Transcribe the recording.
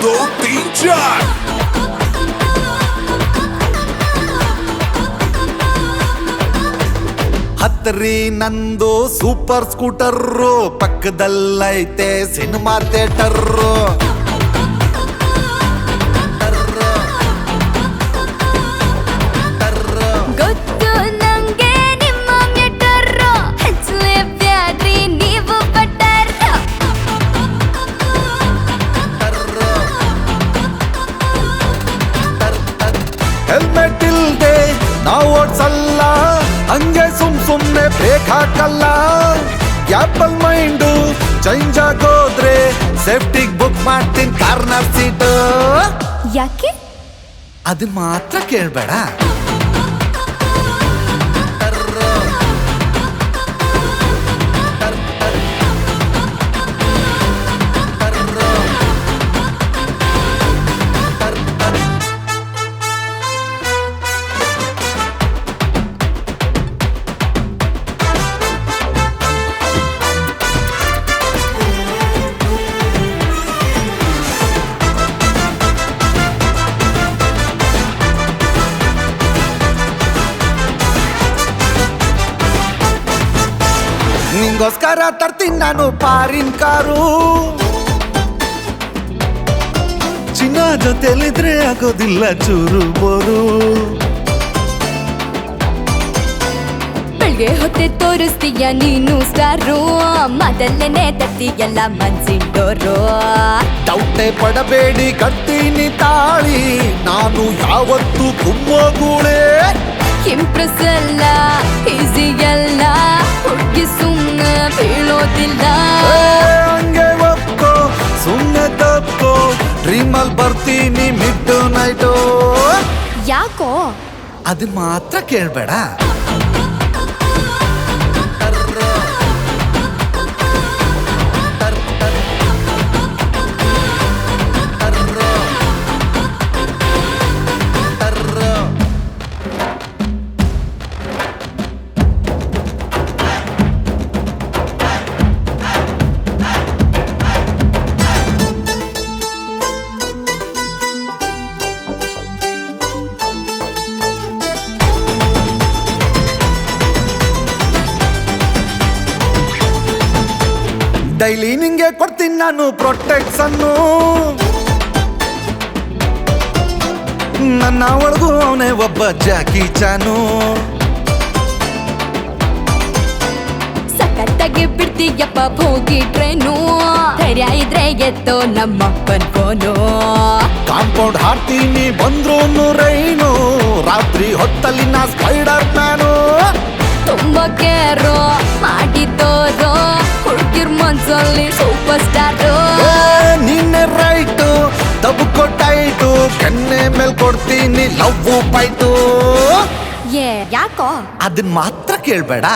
दो तीन चार ಹತ್ರಿ ನಂದು ಸೂಪರ್ ಸ್ಕೂಟರ್ ಪಕ್ಕದಲ್ಲೈತೆ ಸಿನಿಮಾ ಥಿಯೇಟರ್ ಗೊತ್ತು ನಂಗೆ ನಿಮ್ಮ ಮೆಟರ್ ಹಚ್ಚಲೇಬ್ಯಾಡ್ರಿ ನೀವು ಬಟರ್ ಹೆಲ್ಮೆಟ್ ಇಲ್ದೆ ನಾವು ಓಡ್ಸಲ್ಲ ಹಂಗೆ ಸುಮ್ನೆ ಬ್ರೇಕ್ ಹಾಕಲ್ಲ ಆಪಲ್ ಮೈಂಡು ಚೇಂಜ್ ಆಗೋದ್ರೆ ಸೇಫ್ಟಿಗ್ ಬುಕ್ ಮಾಡ್ತೀನಿ ಕಾರ್ನರ್ ಸೀಟ್ ಯಾಕೆ ಅದು ಮಾತ್ರ ಕೇಳ್ಬೇಡ ನಿಂಗೋಸ್ಕರ ತರ್ತೀನಿ ನಾನು ಪಾರಿನ್ ಕಾರು ಚಿನ್ನ ಜೊತೆಲಿದ್ರೆ ಆಗೋದಿಲ್ಲ ಚೂರು ಬೋರು ಬೆಳ್ಗೆ ಹೊತ್ತೆ ತೋರಿಸ್ತೀಯ ನೀನು ಸ್ಟಾರು ಮೊದಲನೇ ತತ್ತೀಯಲ್ಲ ಮನ್ಸಿಂಡೋರು ಡೌಟೆ ಪಡಬೇಡಿ ಕಟ್ತೀನಿ ತಾಳಿ ನಾನು ಯಾವತ್ತೂ ಕುಮ್ಮೋಗೂಳೆ ಇಂಪ್ರೆಸ್ ಅಲ್ಲ ಈಸಿ ಅಲ್ಲ ಹುಡುಗಿ ಸುಮ್ಮನೆ ಬೀಳೋದಿಲ್ಲ ಹಂಗೆ ಒಪ್ಕೋ ಸುಮ್ಮನೆ ತಪ್ಪೋ ಡ್ರೀಮಲ್ ಬರ್ತೀನಿ ಮಿಡ್ ನೈಟು ಯಾಕೋ ಅದು ಮಾತ್ರ ಕೇಳ್ಬೇಡ ಡೈಲಿ ನಿಂಗೆ ಕೊಡ್ತೀನಿ ನಾನು ಪ್ರೊಟೆಕ್ಷನ್ನು ನನ್ನ ಒಳಗೂ ಅವನೇ ಒಬ್ಬ ಜಾಕಿ ಚಾನು ಸಖತ್ತಾಗಿ ಬಿಡ್ತೀಯಪ್ಪ ಹೋಗಿ ಟ್ರೈನು ಧೈರ್ಯ ಇದ್ರೆ ಎತ್ತೋ ನಮ್ಮಪ್ಪನ್ ಫೋನು ಕಾಂಪೌಂಡ್ ಹಾಡ್ತೀನಿ ಬಂದ್ರು ರೈನು ರಾತ್ರಿ ಹೊತ್ತಲ್ಲಿ ನಾ ಸ್ಪೈಡರ್ ಮ್ಯಾನು ತುಂಬಾ ಕೇರು ಮಾಡಿದ್ದೋರು ಹುಡುಗಿರ್ ಮನ್ಸಲ್ಲಿ ಸೂಪರ್ ಸ್ಟಾರು ನಿನ್ನೆ ರೈಟು ತಬ್ಕೊಟ್ಟಾಯ್ತು ಕೆನ್ನೆ ಮೇಲ್ ಕೊಡ್ತೀನಿ ಲವ್ ಬೈಟು ಯಾಕೋ ಅದನ್ನ ಮಾತ್ರ ಕೇಳ್ಬೇಡ